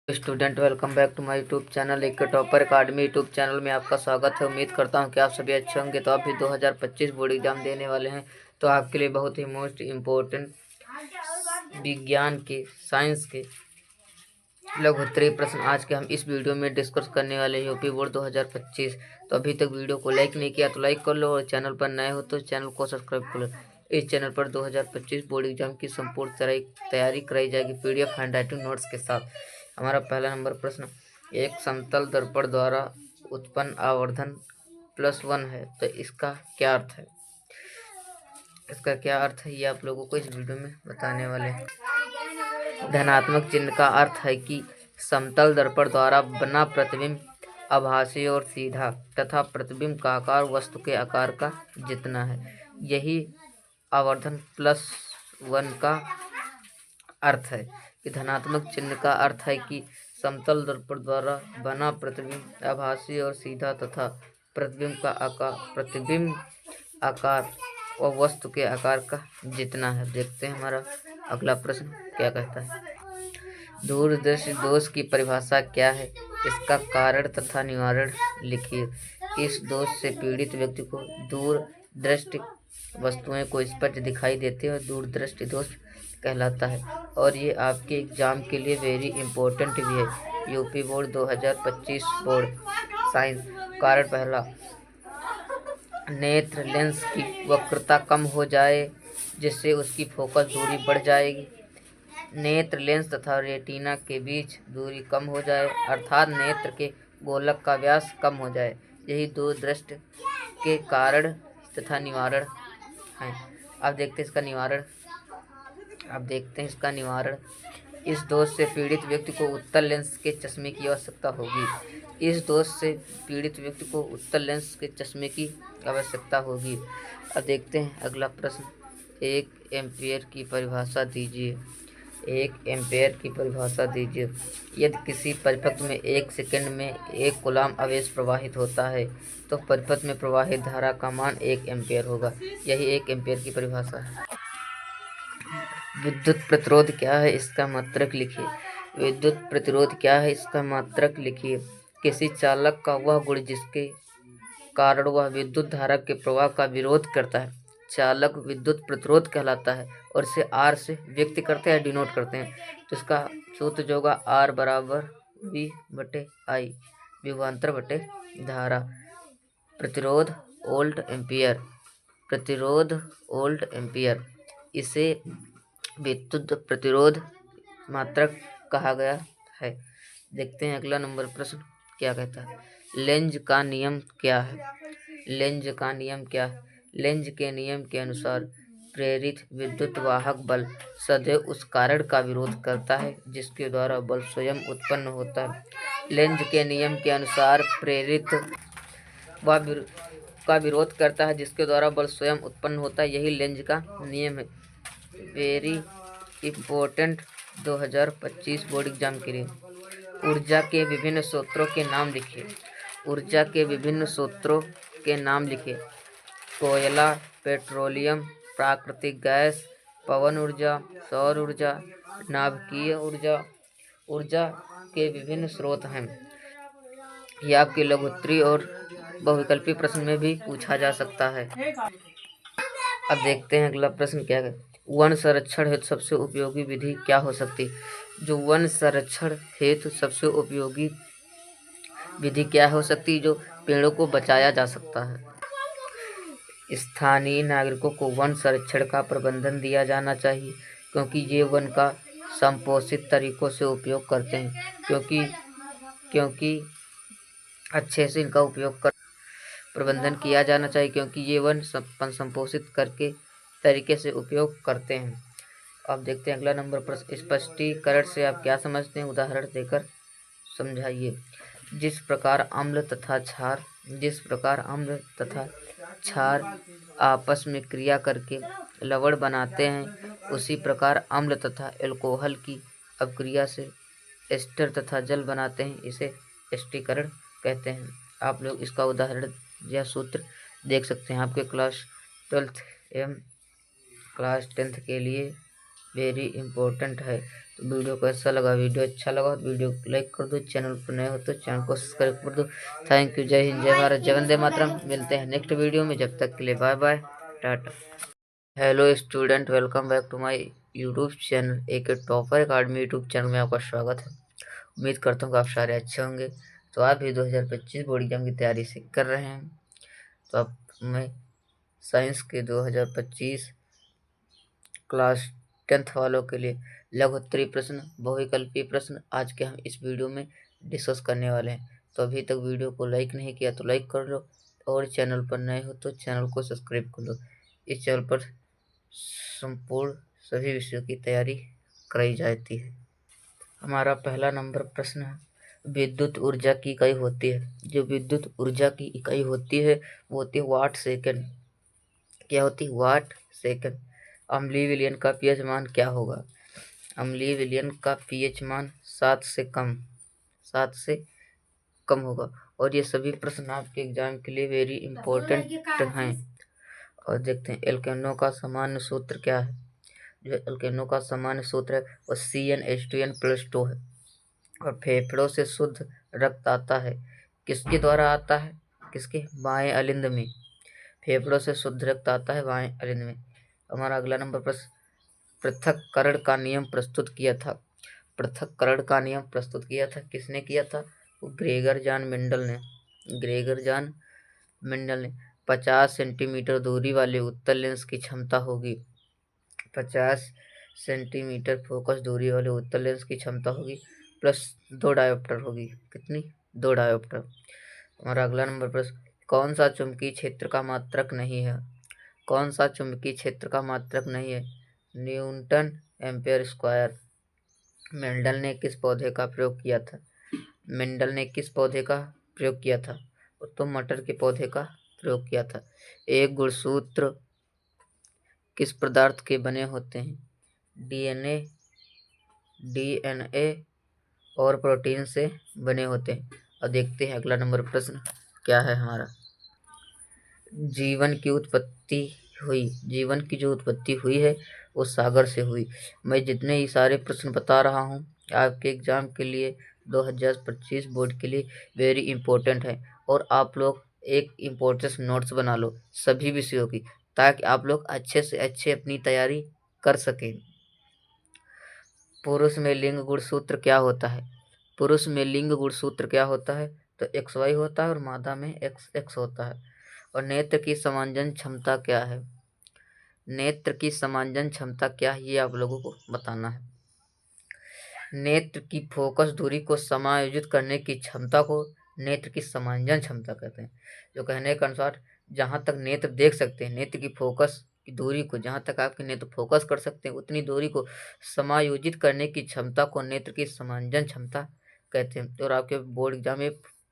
Student, welcome back to my YouTube channel AK Topper Academy YouTube channel में आपका स्वागत है। उम्मीद करता हूं कि आप सभी अच्छे होंगे। तो आप भी 2025 बोर्ड एग्जाम देने वाले हैं, तो आपके लिए बहुत ही मोस्ट इम्पोर्टेंट विज्ञान के, साइंस के लघुत्तरीय प्रश्न आज के हम इस वीडियो में डिस्कस करने वाले हैं। UP board 2025। तो अभी तक वीडियो को लाइक नहीं किया तो लाइक कर लो, और चैनल पर नए हो तो चैनल को सब्सक्राइब कर लो। इस चैनल पर 2025 बोर्ड एग्जाम की संपूर्ण तैयारी कराई जाएगी PDF हैंडराइटिंग नोट्स के साथ। हमारा पहला नंबर प्रश्न, एक समतल दर्पण द्वारा उत्पन्न आवर्धन +1 है, तो इसका क्या अर्थ है? इसका क्या अर्थ है ये आप लोगों को इस वीडियो में बताने वाले हैं। धनात्मक चिन्ह का अर्थ है कि समतल दर्पण द्वारा बना प्रतिबिंब आभासी और सीधा तथा प्रतिबिंब का आकार वस्तु के आकार का जितना है। यही आवर्धन +1 का अर्थ है कि धनात्मक चिन्ह का अर्थ है कि समतल दर्पण द्वारा बना प्रतिबिंब आभासी और सीधा तथा प्रतिबिंब आकार और वस्तु के आकार का जितना है। देखते हैं हमारा अगला प्रश्न क्या कहता है। दूरदृष्टि दोष की परिभाषा क्या है? इसका कारण तथा निवारण लिखिए। इस दोष से पीड़ित व्यक्ति को दूरदृष्टि वस्तुएं को स्पष्ट दिखाई देती है और दूरदृष्टि दोष कहलाता है, और ये आपके एग्जाम के लिए वेरी इंपॉर्टेंट भी है। UP board 2025 board science. कारण पहला, नेत्र लेंस की वक्रता कम हो जाए जिससे उसकी फोकस दूरी बढ़ जाएगी। नेत्र लेंस तथा रेटिना के बीच दूरी कम हो जाए, अर्थात नेत्र के गोलक का व्यास कम हो जाए। यही दूरदृष्टि के कारण तथा निवारण है। अब देखते हैं इसका निवारण। इस दोष से पीड़ित व्यक्ति को उत्तल लेंस के चश्मे की आवश्यकता होगी। अब देखते हैं अगला प्रश्न। 1 एम्पीयर की परिभाषा दीजिए। यदि किसी परिपथ में 1 सेकंड में 1 कूलाम आवेश प्रवाहित होता है, तो परिपथ में प्रवाहित धारा का मान 1 एम्पीयर होगा। यही 1 एम्पीयर की परिभाषा है। विद्युत प्रतिरोध क्या है? इसका मात्रक लिखिए। किसी चालक का वह गुण जिसके कारण वह विद्युत धारा के प्रवाह का विरोध करता है चालक विद्युत प्रतिरोध कहलाता है, और इसे R से व्यक्त करते हैं, डिनोट करते हैं। तो इसका सूत्र जो होगा R बराबर V/I, विभवांतर बटे धारा। प्रतिरोध वोल्ट एम्पियर। इसे विद्युत प्रतिरोध मात्रक कहा गया है। देखते हैं अगला नंबर प्रश्न क्या कहता है। लेंज का नियम क्या है? लेंज के नियम के अनुसार प्रेरित विद्युत वाहक बल सदैव उस कारण का विरोध करता है जिसके द्वारा बल स्वयं उत्पन्न होता है। लेंज के नियम के अनुसार प्रेरित का विरोध करता है जिसके द्वारा बल स्वयं उत्पन्न होता है। यही लेंज का नियम है। वेरी इंपॉर्टेंट 2025 बोर्ड एग्जाम के लिए। ऊर्जा के विभिन्न स्रोतों के नाम लिखिए। कोयला, पेट्रोलियम, प्राकृतिक गैस, पवन ऊर्जा, सौर ऊर्जा, नाभिकीय ऊर्जा के विभिन्न स्रोत हैं। यह आपके लघुत्तरीय और बहुविकल्पीय प्रश्न में भी पूछा जा सकता है। अब देखते हैं अगला प्रश्न क्या है। वन संरक्षण हेतु सबसे उपयोगी विधि क्या हो सकती है? जो वन संरक्षण हेतु सबसे उपयोगी विधि क्या हो सकती है? जो पेड़ों को बचाया जा सकता है। स्थानीय नागरिकों को वन संरक्षण का प्रबंधन दिया जाना चाहिए, क्योंकि ये वन का संपोषित तरीकों से उपयोग करते हैं। क्योंकि अच्छे से इनका प्रबंधन किया जाना चाहिए, क्योंकि ये वन संपोषित करके तरीके से उपयोग करते हैं। अब देखते हैं अगला नंबर प्रश्न। स्पष्टीकरण से आप क्या समझते हैं? उदाहरण देकर समझाइए। जिस प्रकार अम्ल तथा क्षार आपस में क्रिया करके लवण बनाते हैं, उसी प्रकार अम्ल तथा एल्कोहल की अपक्रिया से एस्टर तथा जल बनाते हैं। इसे एस्टीकरण कहते हैं। आप लोग इसका उदाहरण या सूत्र देख सकते हैं। आपके क्लास 10th के लिए वेरी इम्पोर्टेंट है। तो वीडियो कैसा लगा, वीडियो अच्छा लगा तो वीडियो को लाइक कर दो, चैनल पर नए हो तो चैनल को सब्सक्राइब कर दो। Thank you. जय हिंद, जय भारत, जय वंदे मातरम। मिलते हैं नेक्स्ट वीडियो में, जब तक के लिए bye bye, tata. Hello student, welcome back to my YouTube channel AK Topper Academy YouTube channel में आपका स्वागत है। उम्मीद करता हूँ कि आप सारे अच्छे होंगे। तो आप भी 2025 बोर्ड एग्जाम की तैयारी से कर रहे हैं। तो अब मैं साइंस के 2025 क्लास 10th वालों के लिए लघुत्तरीय प्रश्न, बहुविकल्पीय प्रश्न आज के हम इस वीडियो में डिस्कस करने वाले हैं। तो अभी तक वीडियो को लाइक नहीं किया तो लाइक कर लो, और चैनल पर नए हो तो चैनल को सब्सक्राइब कर लो। इस चैनल पर संपूर्ण सभी विषयों की तैयारी कराई जाती है। हमारा पहला नंबर प्रश्न है, विद्युत ऊर्जा की इकाई होती है। जो विद्युत ऊर्जा की इकाई होती है वो होती है वाट सेकंड। क्या होती है? Watt second. अम्लीय विलयन का पीएच मान क्या होगा? अम्लीय विलयन का पीएच मान 7 से कम होगा। और ये सभी प्रश्न आपके एग्जाम के लिए वेरी इंपॉर्टेंट हैं। और देखते हैं एल्केनो का सामान्य सूत्र क्या है। जो एल्केनो का सामान्य सूत्र है वो CnH2n+2 है। और फेफड़ों से शुद्ध रक्त आता है, किसके द्वारा आता है? किसके? बाएं अलिंद में। फेफड़ों से शुद्ध रक्त आता है बाएं अलिंद में। हमारा अगला नंबर प्रश्न, पृथक्करण का नियम प्रस्तुत किया था। पृथक्करण का नियम प्रस्तुत किया था, किसने किया था? वो ग्रेगर जॉन मेंडल ने। ग्रेगर जॉन मेंडल ने 50 सेंटीमीटर दूरी वाले उत्तल लेंस की क्षमता होगी। 50 सेंटीमीटर फोकस दूरी वाले उत्तल लेंस की क्षमता होगी प्लस 2 डायोप्टर होगी। कितनी? 2 डायोप्टर। हमारा अगला नंबर प्रश्न, कौन सा चुंबकीय क्षेत्र का मात्रक नहीं है? कौन सा चुंबकीय क्षेत्र का मात्रक नहीं है? Newton ampere square. मेंडल ने किस पौधे का प्रयोग किया था? मेंडल ने किस पौधे का प्रयोग किया था? तो मटर के पौधे का प्रयोग किया था। एक गुणसूत्र किस पदार्थ के बने होते हैं? डीएनए और प्रोटीन से बने होते हैं। और देखते हैं अगला नंबर प्रश्न क्या है हमारा। जीवन की जो उत्पत्ति हुई है वो सागर से हुई। मैं जितने ही सारे प्रश्न बता रहा हूँ आपके एग्जाम के लिए 2025 बोर्ड के लिए वेरी इंपॉर्टेंट है। और आप लोग एक इम्पोर्टेंट नोट्स बना लो सभी विषयों की, ताकि आप लोग अच्छे से अच्छे अपनी तैयारी कर सकें। पुरुष में लिंग गुणसूत्र क्या होता है? पुरुष में लिंग गुणसूत्र क्या होता है? तो XY होता है और मादा में XX होता है। और नेत्र की समांजन क्षमता क्या है? नेत्र की समांजन क्षमता क्या है ये आप लोगों को बताना है। नेत्र की फोकस दूरी को समायोजित करने की क्षमता को नेत्र की समांजन क्षमता कहते हैं। जो कहने के अनुसार जहाँ तक नेत्र देख सकते हैं, नेत्र की फोकस की दूरी को, जहाँ तक आपके नेत्र फोकस कर सकते हैं उतनी दूरी को समायोजित करने की क्षमता को नेत्र की समांजन क्षमता कहते हैं। और आपके बोर्ड एग्जाम में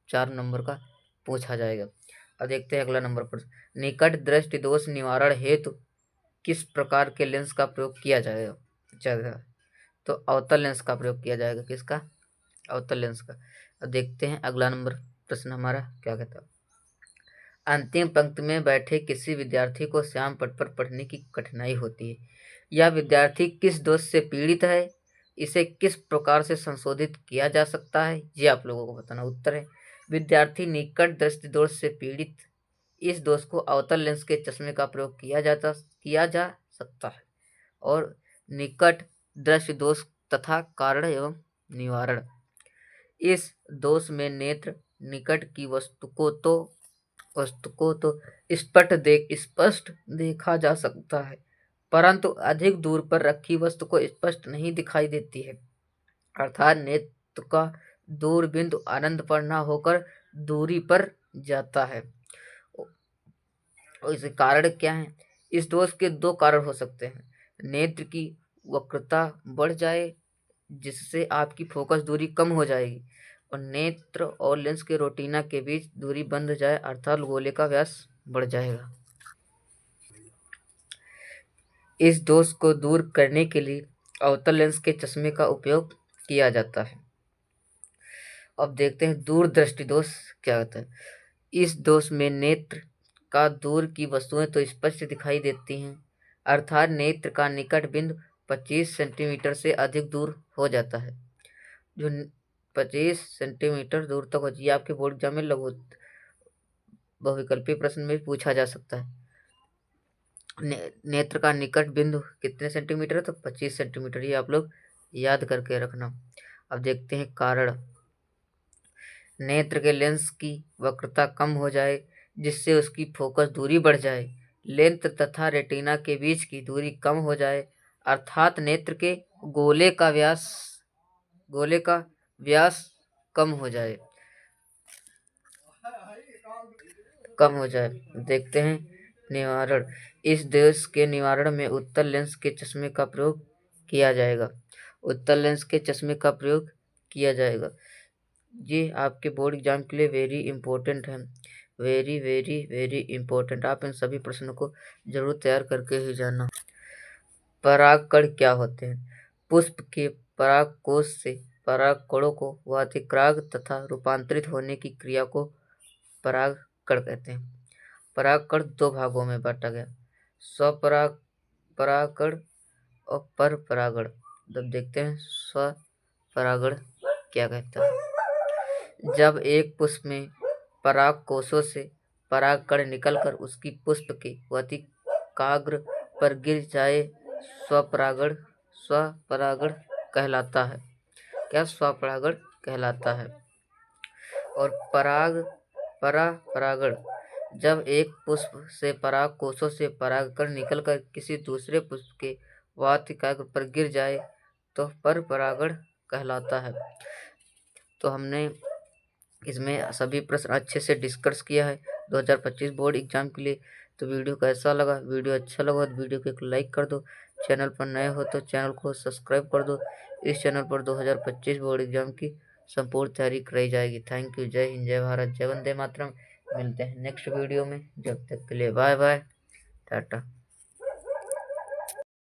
4 नंबर का पूछा जाएगा। अब देखते हैं अगला नंबर पर, निकट दृष्टि दोष निवारण हेतु किस प्रकार के लेंस का प्रयोग किया जाएगा? तो अवतल लेंस का प्रयोग किया जाएगा। किसका? अवतल लेंस का। अब देखते हैं अगला नंबर प्रश्न हमारा क्या कहता है। अंतिम पंक्ति में बैठे किसी विद्यार्थी को श्याम पट पर पढ़ने की कठिनाई होती है। यह विद्यार्थी किस दोष से पीड़ित है? इसे किस प्रकार से संशोधित किया जा सकता है? ये आप लोगों को बताना। उत्तर है, विद्यार्थी निकट दृष्टि दोष से पीड़ित, इस दोष को अवतल लेंस के चश्मे का प्रयोग किया जा सकता है। और निकट दृष्टि दोष तथा कारण एवं निवारण, इस दोष में नेत्र निकट की वस्तु को तो स्पष्ट देखा जा सकता है, परंतु अधिक दूर पर रखी वस्तु को स्पष्ट नहीं दिखाई देती है। अर्थात नेत्र का दूर बिंदु अनंत पर न होकर दूरी पर जाता है। और इसके कारण क्या है? इस दोष के 2 कारण हो सकते हैं। नेत्र की वक्रता बढ़ जाए जिससे आपकी फोकस दूरी कम हो जाएगी, और नेत्र और लेंस के रेटिना के बीच दूरी बंध जाए अर्थात गोले का व्यास बढ़ जाएगा। इस दोष को दूर करने के लिए अवतल लेंस के चश्मे का उपयोग किया जाता है। अब देखते हैं दूरदृष्टि दोष क्या होता है। इस दोष में नेत्र का दूर की वस्तुएं तो स्पष्ट दिखाई देती हैं, अर्थात नेत्र का निकट बिंदु 25 सेंटीमीटर से अधिक दूर हो जाता है। जो 25 सेंटीमीटर दूर तक होती है। आपके बोर्ड एग्जाम में लघु बहुविकल्पीय प्रश्न में पूछा जा सकता है। नेत्र का निकट बिंदु कितने सेंटीमीटर है? तो 25 सेंटीमीटर। ये आप लोग याद करके रखना। अब देखते हैं कारण। नेत्र के लेंस की वक्रता कम हो जाए जिससे उसकी फोकस दूरी बढ़ जाए। लेंस तथा रेटिना के बीच की दूरी कम हो जाए, अर्थात नेत्र के गोले का व्यास कम हो जाए। देखते हैं निवारण। इस दोष के निवारण में उत्तल लेंस के चश्मे का प्रयोग किया जाएगा। ये आपके बोर्ड एग्जाम के लिए वेरी इंपॉर्टेंट है। Very very very important. आप इन सभी प्रश्नों को जरूर तैयार करके ही जाना। परागकण क्या होते हैं? पुष्प के परागकोश से परागकणों को वातिक्राग तथा रूपांतरित होने की क्रिया को परागकण कहते हैं। परागकण दो भागों में बांटा गया, स्वपरागण और परपरागण। जब देखते हैं स्वपरागण क्या कहता है। जब एक पुष्प में पराग कोशों से परागकण निकलकर उसकी पुष्प के वातिकाग्र पर गिर जाए, स्वपरागण कहलाता है। क्या? स्वपरागण कहलाता है। और परागण, जब एक पुष्प से पराग कोशों से परागकण निकलकर किसी दूसरे पुष्प के वातिकाग्र पर गिर जाए तो परपरागण कहलाता है। तो हमने इसमें सभी प्रश्न अच्छे से डिस्कस किया है 2025 बोर्ड एग्जाम के लिए। तो वीडियो कैसा लगा? वीडियो अच्छा लगा तो वीडियो को एक लाइक कर दो। चैनल पर नए हो तो चैनल को सब्सक्राइब कर दो। इस चैनल पर 2025 बोर्ड एग्जाम की संपूर्ण तैयारी कराई जाएगी। Thank you. जय हिंद, जय भारत, जय वंदे मातरम। मिलते हैं नेक्स्ट वीडियो में। जब तक के लिए बाय बाय, टाटा।